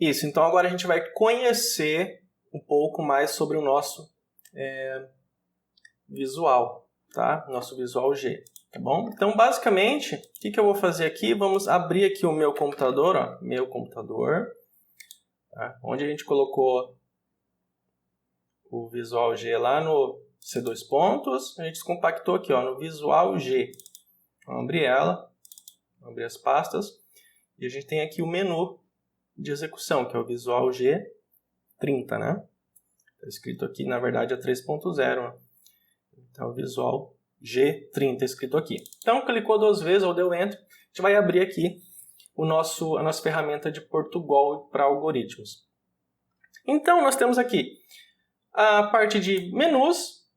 Isso, então agora a gente vai conhecer um pouco mais sobre o nosso visual, tá? Nosso visual G, tá bom? Então, basicamente, o que eu vou fazer aqui? Vamos abrir aqui o meu computador, ó, meu computador, tá? Onde a gente colocou o visual G lá no C2 pontos, a gente descompactou aqui, ó, no visual G. Vamos abrir ela, vamos abrir as pastas, e a gente tem aqui o menu de execução, que é o visual G30, né? Está escrito aqui, na verdade, é 3.0. Então, o visual G30 escrito aqui. Então, clicou 2 vezes ou deu Enter, a gente vai abrir aqui a nossa ferramenta de Portugal para algoritmos. Então, nós temos aqui a parte de menus,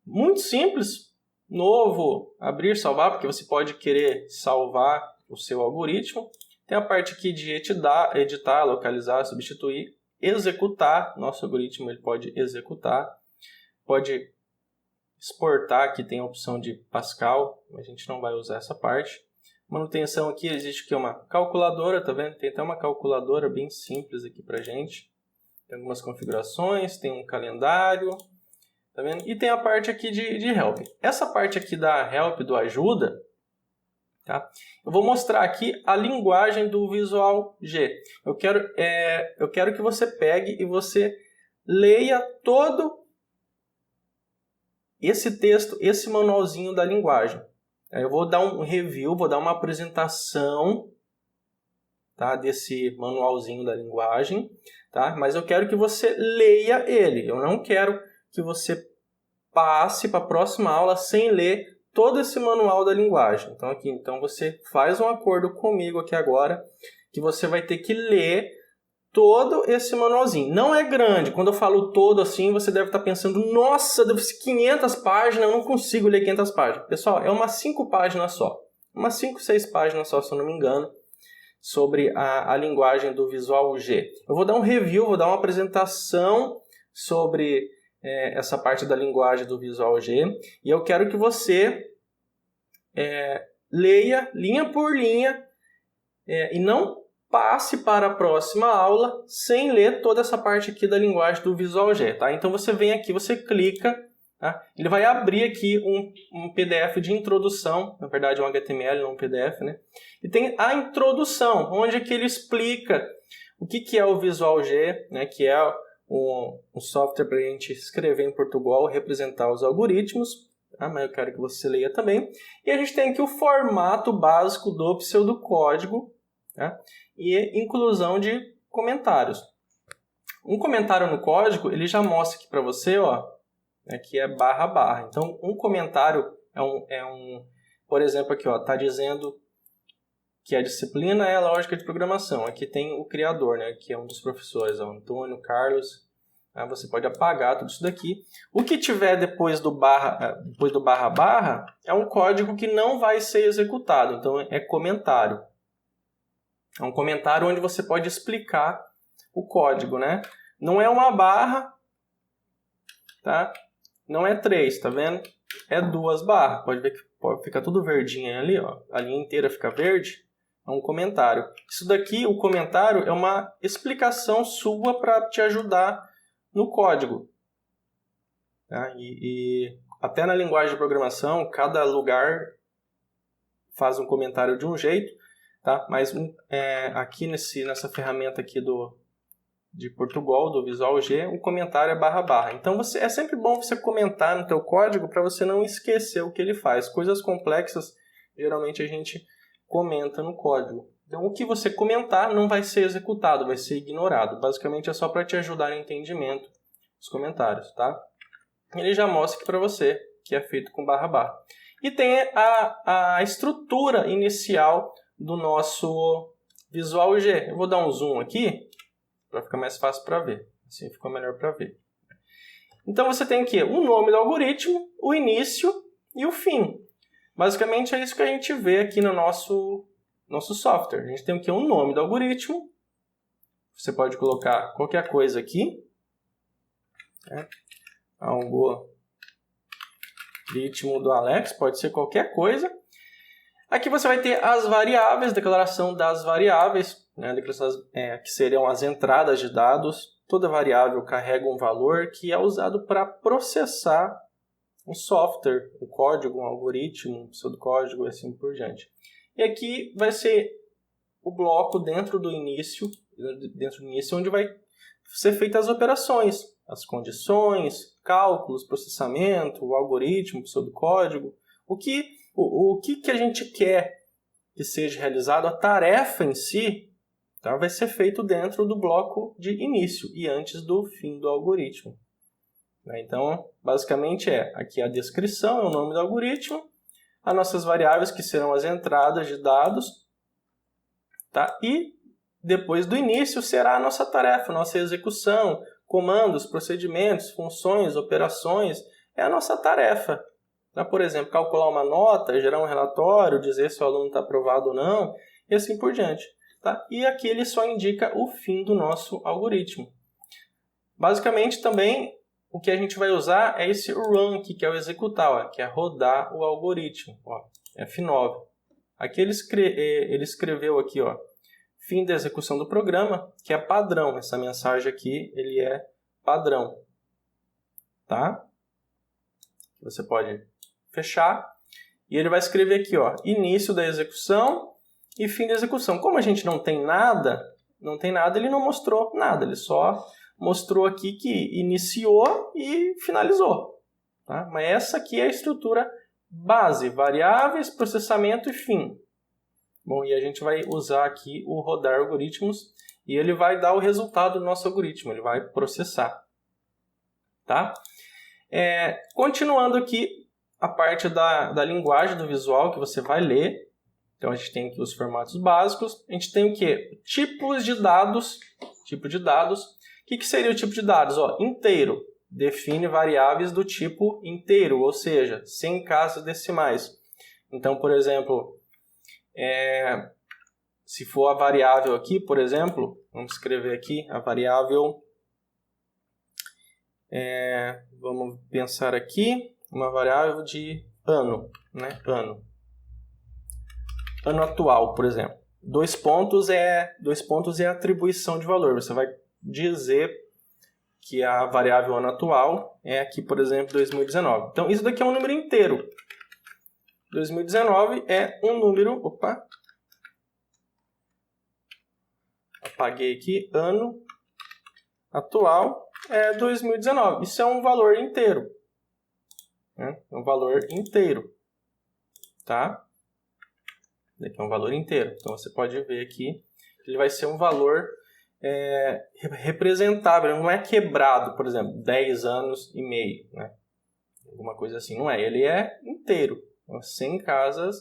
muito simples, novo, abrir, salvar, porque você pode querer salvar o seu algoritmo. Tem a parte aqui de editar, localizar, substituir, executar. Nosso algoritmo ele pode executar, pode exportar, aqui tem a opção de Pascal, a gente não vai usar essa parte. Manutenção aqui, existe aqui uma calculadora, tá vendo? Tem até uma calculadora bem simples aqui pra gente. Tem algumas configurações, tem um calendário, tá vendo? E tem a parte aqui de Help. Essa parte aqui da Help, do Ajuda, tá? Eu vou mostrar aqui a linguagem do Visual G. Eu quero que você pegue e você leia todo esse texto, esse manualzinho da linguagem. Eu vou dar um review, vou dar uma apresentação, tá, desse manualzinho da linguagem, tá? Mas eu quero que você leia ele. Eu não quero que você passe para a próxima aula sem ler todo esse manual da linguagem. Então você faz um acordo comigo aqui agora, que você vai ter que ler todo esse manualzinho. Não é grande. Quando eu falo todo assim, você deve estar pensando, nossa, deve ser 500 páginas, eu não consigo ler 500 páginas. Pessoal, é umas 5 páginas só. Umas 5, 6 páginas só, se eu não me engano, sobre a linguagem do Visual G. Eu vou dar um review, vou dar uma apresentação sobre essa parte da linguagem do Visual G, e eu quero que você leia linha por linha e não passe para a próxima aula sem ler toda essa parte aqui da linguagem do Visual G, tá? Então você vem aqui, você clica, tá? Ele vai abrir aqui um PDF de introdução, na verdade é um HTML, não um PDF, né? E tem a introdução, onde é que ele explica o que é o Visual G, né? Que é um software para a gente escrever em Portugal, representar os algoritmos, tá? Mas eu quero que você leia também. E a gente tem aqui o formato básico do pseudocódigo, tá? E inclusão de comentários. Um comentário no código, ele já mostra aqui para você, ó, aqui é //. Então, um comentário por exemplo, aqui, ó, tá dizendo que a disciplina é a lógica de programação. Aqui tem o criador, né, que é um dos professores, ó, Antônio, Carlos. Você pode apagar tudo isso daqui. O que tiver depois do barra é um código que não vai ser executado. Então, é comentário. É um comentário onde você pode explicar o código, né? Não é uma barra, tá? Não é 3, tá vendo? É 2 barras. Pode ver que pode ficar tudo verdinho ali, ó. A linha inteira fica verde. É um comentário. Isso daqui, o comentário, é uma explicação sua para te ajudar no código. Tá? E até na linguagem de programação, cada lugar faz um comentário de um jeito. Tá? Mas aqui nessa ferramenta aqui de Portugal, do Visual G, o comentário é //. Então é sempre bom você comentar no teu código para você não esquecer o que ele faz. Coisas complexas, geralmente a gente comenta no código. Então o que você comentar não vai ser executado, vai ser ignorado. Basicamente é só para te ajudar no entendimento dos comentários. Tá? Ele já mostra aqui para você que é feito com //. E tem a estrutura inicial do nosso Visual G. Eu vou dar um zoom aqui para ficar mais fácil para ver. Assim ficou melhor para ver. Então você tem aqui o nome do algoritmo, o início e o fim. Basicamente é isso que a gente vê aqui no nosso software. A gente tem aqui o nome do algoritmo. Você pode colocar qualquer coisa aqui. Algoritmo do Alex, pode ser qualquer coisa. Aqui você vai ter as variáveis, declaração das variáveis. né, declarações que seriam as entradas de dados. Toda variável carrega um valor que é usado para processar um software, um código, um algoritmo, um pseudocódigo e assim por diante. E aqui vai ser o bloco dentro do início, onde vai ser feitas as operações, as condições, cálculos, processamento, o algoritmo, o pseudocódigo. O que a gente quer que seja realizado, a tarefa em si, tá, vai ser feito dentro do bloco de início e antes do fim do algoritmo. Então, basicamente aqui a descrição, é o nome do algoritmo, as nossas variáveis que serão as entradas de dados, tá? E depois do início será a nossa tarefa, a nossa execução, comandos, procedimentos, funções, operações, é a nossa tarefa. Tá? Por exemplo, calcular uma nota, gerar um relatório, dizer se o aluno está aprovado ou não, e assim por diante. Tá? E aqui ele só indica o fim do nosso algoritmo. Basicamente também o que a gente vai usar é esse run aqui, que é o executar, que é rodar o algoritmo, F9. Aqui ele escreveu aqui, fim da execução do programa, que é padrão. Essa mensagem aqui, ele é padrão. Tá? Você pode fechar. E ele vai escrever aqui, início da execução e fim da execução. Como a gente não tem nada, ele não mostrou nada. Ele só mostrou aqui que iniciou e finalizou. Tá? Mas essa aqui é a estrutura base, variáveis, processamento e fim. Bom, e a gente vai usar aqui o rodar algoritmos e ele vai dar o resultado do nosso algoritmo, ele vai processar. Tá? Continuando aqui a parte da linguagem do visual que você vai ler. Então a gente tem aqui os formatos básicos. A gente tem o quê? Tipos de dados. Tipo de dados. O que seria o tipo de dados? Inteiro. Define variáveis do tipo inteiro, ou seja, sem casas decimais. Então, por exemplo, se for a variável aqui, por exemplo, vamos escrever aqui a variável, vamos pensar aqui, uma variável de ano, né? Ano atual, por exemplo. 2 pontos é a atribuição de valor. Você vai dizer que a variável ano atual é aqui, por exemplo, 2019. Então, isso daqui é um número inteiro. 2019 é um número... Opa! Apaguei aqui. Ano atual é 2019. Isso é um valor inteiro. Né? É um valor inteiro. Tá? Aqui é um valor inteiro. Então, você pode ver aqui que ele vai ser um valor representável. Não é quebrado, por exemplo, 10 anos e meio. Né? Alguma coisa assim. Não é. Ele é inteiro. Sem casas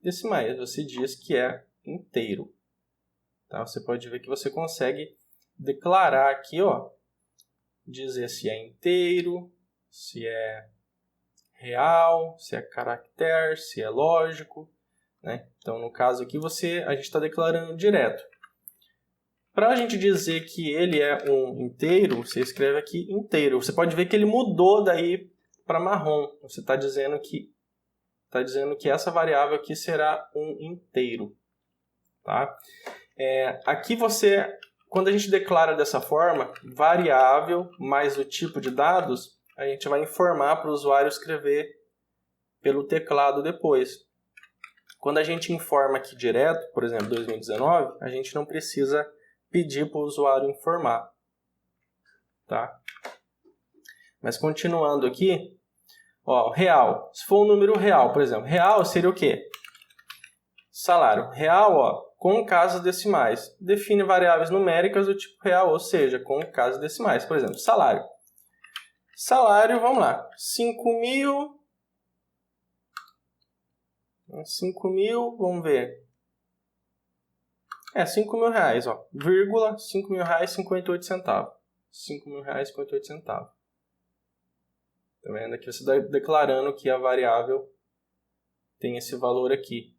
decimais. Você diz que é inteiro. Tá? Você pode ver que você consegue declarar aqui, dizer se é inteiro, se é real, se é caractere, se é lógico. Né? Então, no caso aqui, a gente está declarando direto. Para a gente dizer que ele é um inteiro, você escreve aqui inteiro. Você pode ver que ele mudou daí para marrom. Você está dizendo que essa variável aqui será um inteiro. Tá? Aqui quando a gente declara dessa forma, variável mais o tipo de dados, a gente vai informar para o usuário escrever pelo teclado depois. Quando a gente informa aqui direto, por exemplo, 2019, a gente não precisa pedir para o usuário informar. Tá? Mas continuando aqui, real. Se for um número real, por exemplo, real seria o quê? Salário. Real, com casas decimais. Define variáveis numéricas do tipo real, ou seja, com casas decimais. Por exemplo, salário. Salário, vamos lá. 5.000, vamos ver. 5.000 reais, vírgula, 5.000 reais, 58 centavos. 5.000 reais, 58 centavos. Tá vendo? Aqui você está declarando que a variável tem esse valor aqui.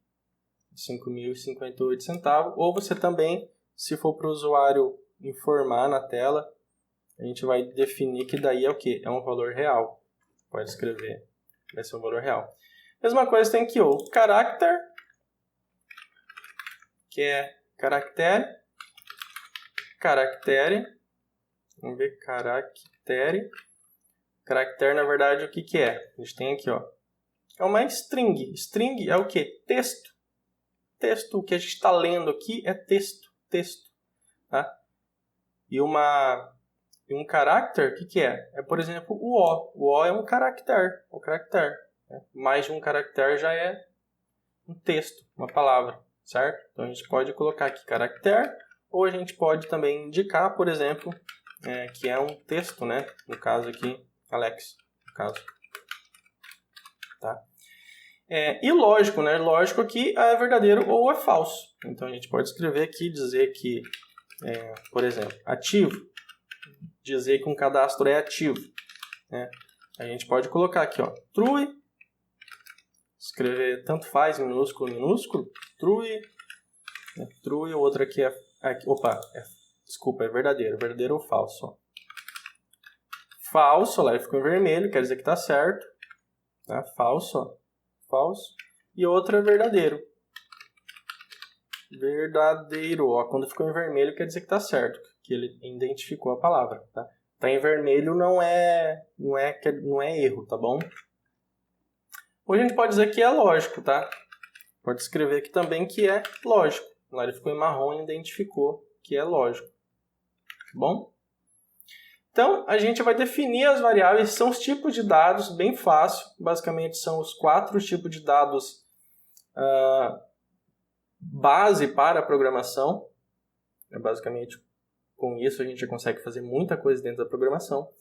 5.058 centavos. Ou você também, se for para o usuário informar na tela, a gente vai definir que daí é o quê? É um valor real. Pode escrever. Vai ser um valor real. Mesma coisa tem aqui o character, que é caractere, caractere. Vamos ver, caractere. Caractere, na verdade, o que que é? A gente tem aqui, ó. É uma string. String é o quê? Texto. Texto, o que a gente está lendo aqui é texto. Texto. Tá? E um character, o que que é? É, por exemplo, o O. O O é um caractere. Um caractere. Né? Mais de um caractere já é um texto, uma palavra, certo? Então a gente pode colocar aqui caractere, ou a gente pode também indicar, por exemplo, que é um texto, né? No caso aqui, Alex, no caso. Tá? E lógico, né? Lógico que é verdadeiro ou é falso. Então a gente pode escrever aqui, dizer que, por exemplo, ativo, dizer que um cadastro é ativo. Né? A gente pode colocar aqui, ó, true, escrever tanto faz, minúsculo, minúsculo, true, true, o outro aqui é, desculpa, é verdadeiro, verdadeiro ou falso. Ó. Falso, lá ele ficou em vermelho, quer dizer que está certo. Tá? Falso, ó, falso. E outro é verdadeiro. Verdadeiro, ó, quando ficou em vermelho quer dizer que está certo, que ele identificou a palavra. Tá? Tá em vermelho não é erro, tá bom? Ou a gente pode dizer que é lógico, tá? Pode escrever aqui também que é lógico. Lá ele ficou em marrom e identificou que é lógico. Tá bom? Então, a gente vai definir as variáveis, são os tipos de dados, bem fácil. Basicamente, são os 4 tipos de dados base para a programação. Basicamente, com isso, a gente já consegue fazer muita coisa dentro da programação.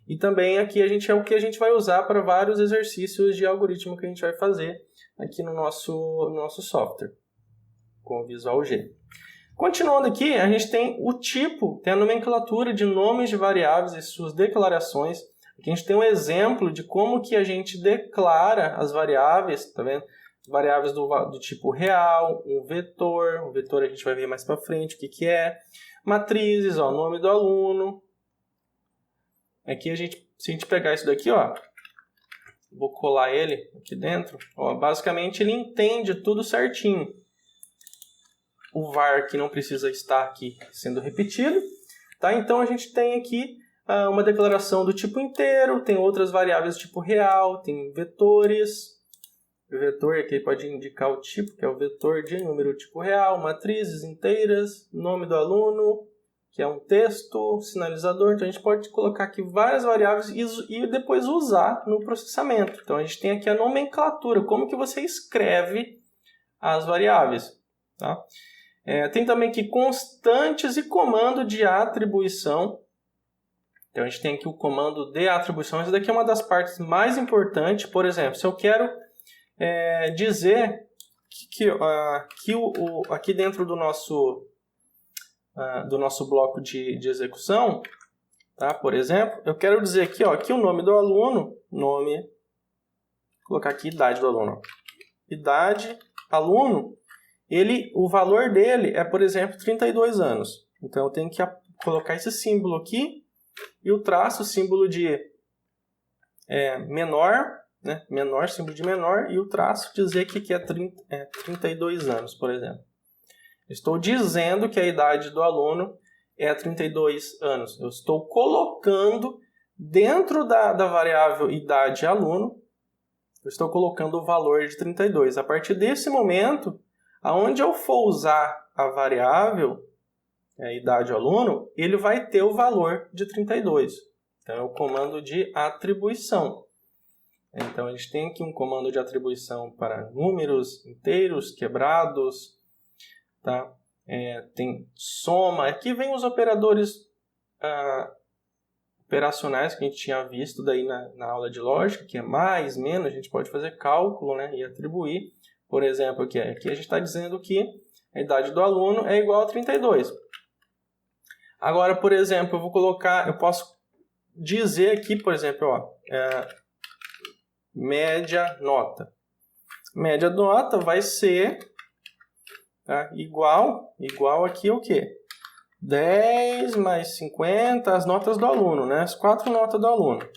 E também aqui é o que a gente vai usar para vários exercícios de algoritmo que a gente vai fazer aqui no nosso software, com o Visual G. Continuando aqui, a gente tem o tipo, tem a nomenclatura de nomes de variáveis e suas declarações. Aqui a gente tem um exemplo de como que a gente declara as variáveis, tá vendo? Variáveis do tipo real, um vetor. O vetor a gente vai ver mais para frente o que é. Matrizes, ó, nome do aluno. Aqui se a gente pegar isso daqui, ó, vou colar ele aqui dentro, ó, basicamente ele entende tudo certinho. O var que não precisa estar aqui sendo repetido, tá? Então a gente tem aqui uma declaração do tipo inteiro, tem outras variáveis do tipo real, tem vetores. O vetor aqui pode indicar o tipo, que é o vetor de número tipo real, matrizes inteiras, nome do aluno, que é um texto, sinalizador. Então a gente pode colocar aqui várias variáveis e depois usar no processamento. Então a gente tem aqui a nomenclatura, como que você escreve as variáveis. Tá? Tem também aqui constantes e comando de atribuição. Então a gente tem aqui o comando de atribuição. Essa daqui é uma das partes mais importantes. Por exemplo, se eu quero dizer que aqui dentro do nosso bloco de execução, tá? Por exemplo, eu quero dizer aqui, ó, que o nome do aluno, vou colocar aqui idade do aluno. Idade, aluno, o valor dele é, por exemplo, 32 anos. Então eu tenho que colocar esse símbolo aqui e o traço, símbolo de menor, né? Menor, símbolo de menor, e o traço dizer que é 32 anos, por exemplo. Estou dizendo que a idade do aluno é 32 anos. Eu estou colocando dentro da variável idade aluno, eu estou colocando o valor de 32. A partir desse momento, aonde eu for usar a variável idade aluno, ele vai ter o valor de 32. Então é o comando de atribuição. Então a gente tem aqui um comando de atribuição para números inteiros, quebrados, tá? Tem soma. Aqui vem os operadores operacionais que a gente tinha visto daí na aula de lógica, que é mais, menos, a gente pode fazer cálculo, né, e atribuir. Por exemplo, aqui a gente está dizendo que a idade do aluno é igual a 32. Agora, por exemplo, eu posso dizer aqui, por exemplo, ó, média nota. Média nota vai ser igual aqui o quê? 10 mais 50, as notas do aluno, né? As 4 notas do aluno.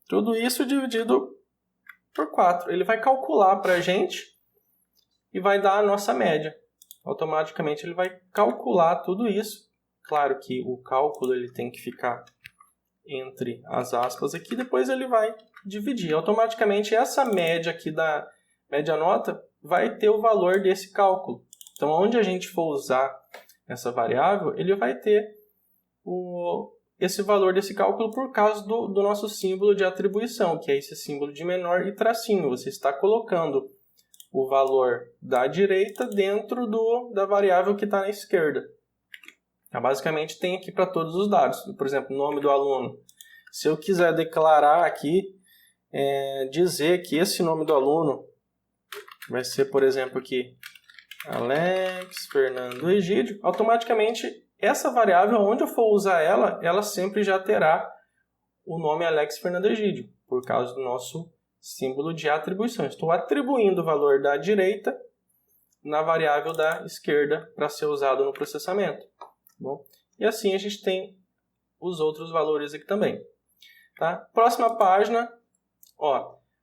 Tudo isso dividido por 4. Ele vai calcular para a gente e vai dar a nossa média. automaticamente ele vai calcular tudo isso. Claro que o cálculo ele tem que ficar entre as aspas aqui, depois ele vai dividir. Automaticamente essa média aqui da média nota vai ter o valor desse cálculo. Então, onde a gente for usar essa variável, ele vai ter esse valor desse cálculo por causa do nosso símbolo de atribuição, que é esse símbolo de menor e tracinho. Você está colocando o valor da direita dentro da variável que está na esquerda. Então, basicamente, tem aqui para todos os dados. Por exemplo, nome do aluno. Se eu quiser declarar aqui, dizer que esse nome do aluno vai ser, por exemplo, aqui, Alex Fernando Egídio, automaticamente essa variável, onde eu for usar ela sempre já terá o nome Alex Fernando Egídio, por causa do nosso símbolo de atribuição. Estou atribuindo o valor da direita na variável da esquerda para ser usado no processamento. Bom, e assim a gente tem os outros valores aqui também. Tá? Próxima página,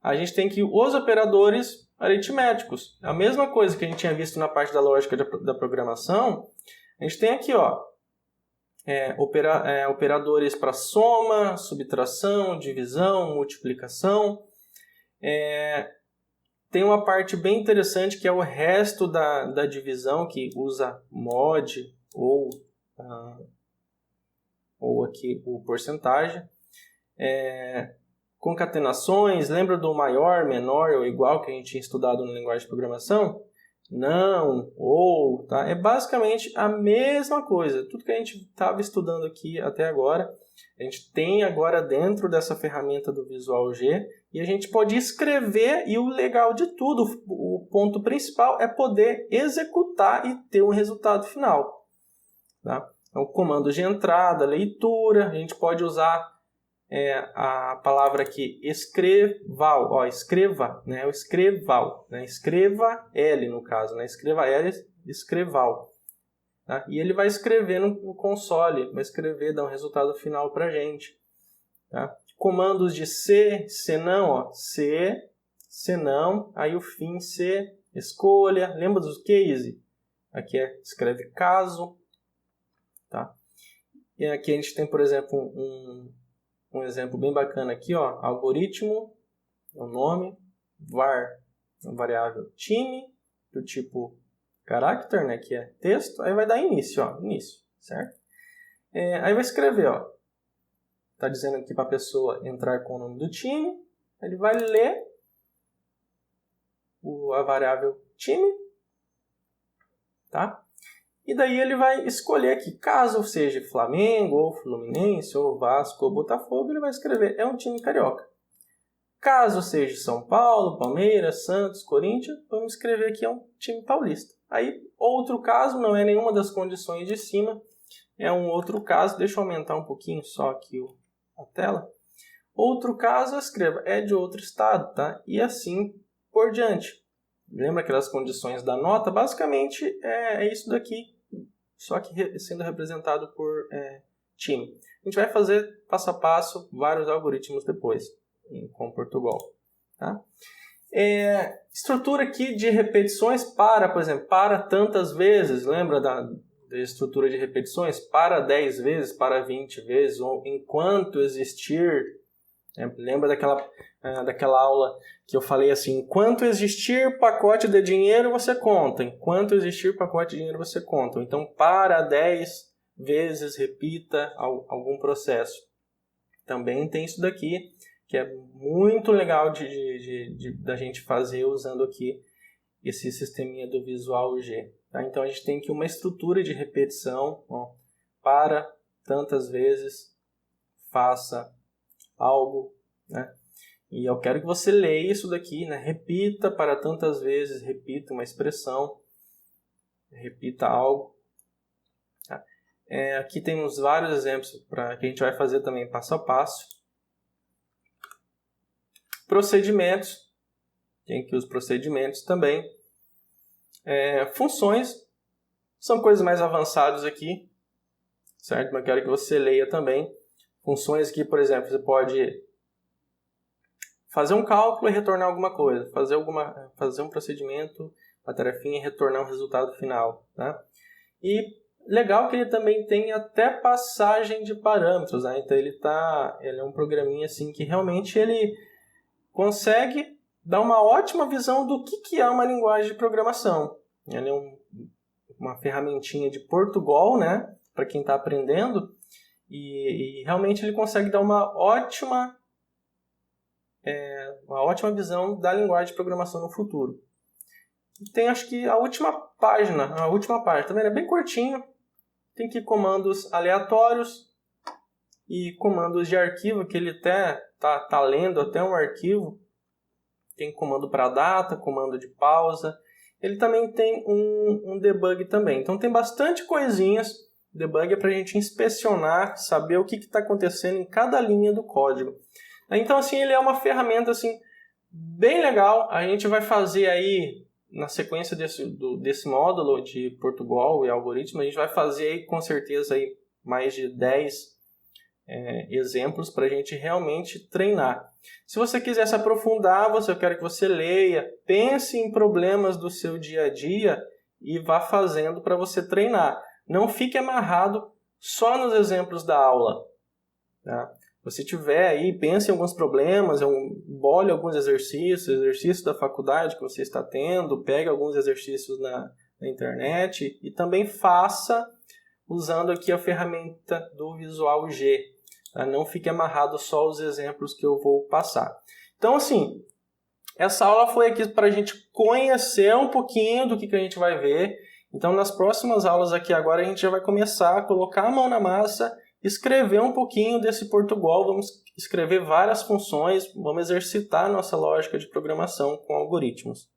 a gente tem aqui os operadores aritméticos. A mesma coisa que a gente tinha visto na parte da lógica da programação, a gente tem aqui operadores para soma, subtração, divisão, multiplicação. Tem uma parte bem interessante que é o resto da divisão, que usa mod ou aqui o porcentagem. Concatenações, lembra do maior, menor ou igual que a gente tinha estudado na linguagem de programação? Não, ou, tá? É basicamente a mesma coisa. Tudo que a gente estava estudando aqui até agora, a gente tem agora dentro dessa ferramenta do Visual G e a gente pode escrever, e o legal de tudo, o ponto principal é poder executar e ter um resultado final. Tá? Então, comandos de entrada, leitura, a gente pode usar a palavra aqui, escreval, escreva, né? O escreval, né? Escreva L no caso, né? Escreva L, escreval. Tá? E ele vai escrever no console, vai escrever, dar um resultado final para a gente. Tá? Comandos de se, senão, se, senão, aí o fim, se, escolha, lembra dos case? Aqui escreve caso. Tá? E aqui a gente tem, por exemplo, um exemplo bem bacana aqui, algoritmo, é o nome, var, uma variável time, do tipo character, né, que é texto, aí vai dar início, início, certo? Aí vai escrever, tá dizendo aqui para a pessoa entrar com o nome do time, ele vai ler a variável time, tá? E daí ele vai escolher aqui, caso seja Flamengo, ou Fluminense, ou Vasco, ou Botafogo, ele vai escrever, é um time carioca. Caso seja São Paulo, Palmeiras, Santos, Corinthians, vamos escrever aqui, é um time paulista. Aí, outro caso, não é nenhuma das condições de cima, é um outro caso, deixa eu aumentar um pouquinho só aqui a tela. Outro caso, eu escrevo, é de outro estado, tá? E assim por diante. Lembra aquelas condições da nota? Basicamente é isso daqui, só que sendo representado por time. A gente vai fazer passo a passo vários algoritmos depois, com Portugal. Tá? Estrutura aqui de repetições por exemplo, para tantas vezes, lembra da estrutura de repetições? Para 10 vezes, para 20 vezes, ou enquanto existir. Lembra daquela aula que eu falei assim, enquanto existir pacote de dinheiro, você conta. Enquanto existir pacote de dinheiro, você conta. Então, para 10 vezes, repita algum processo. Também tem isso daqui, que é muito legal da gente fazer usando aqui esse sisteminha do Visual G. Tá? Então, a gente tem aqui uma estrutura de repetição. Para tantas vezes, faça algo, né? E eu quero que você leia isso daqui, né? Repita para tantas vezes, repita uma expressão, repita algo. Tá? Aqui temos vários exemplos que a gente vai fazer também passo a passo. Procedimentos, tem aqui os procedimentos também. Funções, são coisas mais avançadas aqui, certo? Mas eu quero que você leia também. Funções aqui, por exemplo, você pode fazer um cálculo e retornar alguma coisa, fazer um procedimento a tarefinha e retornar um resultado final. Tá? E legal que ele também tem até passagem de parâmetros. Né? Então ele é um programinha assim, que realmente ele consegue dar uma ótima visão do que é uma linguagem de programação. Ele é uma ferramentinha de Portugal, né? Para quem está aprendendo. E realmente ele consegue dar uma ótima visão da linguagem de programação no futuro. E tem, acho que, a última página também é bem curtinho. Tem aqui comandos aleatórios e comandos de arquivo, que ele até tá lendo até um arquivo. Tem comando para data, comando de pausa. Ele também tem um debug também. Então tem bastante coisinhas. Debug é para a gente inspecionar, saber o que está acontecendo em cada linha do código. Então, assim, ele é uma ferramenta assim, bem legal. A gente vai fazer aí, na sequência desse módulo de Portugal e algoritmo, a gente vai fazer aí, com certeza aí, mais de 10 exemplos para a gente realmente treinar. Se você quiser se aprofundar, eu quero que você leia, pense em problemas do seu dia a dia e vá fazendo para você treinar. Não fique amarrado só nos exemplos da aula. Tá? Se tiver aí, pense em alguns problemas, bole alguns exercícios da faculdade que você está tendo, pegue alguns exercícios na internet e também faça usando aqui a ferramenta do Visual G. Tá? Não fique amarrado só aos exemplos que eu vou passar. Então, assim, essa aula foi aqui para a gente conhecer um pouquinho do que a gente vai ver. Então, nas próximas aulas aqui agora, a gente já vai começar a colocar a mão na massa, escrever um pouquinho desse Portugal, vamos escrever várias funções, vamos exercitar a nossa lógica de programação com algoritmos.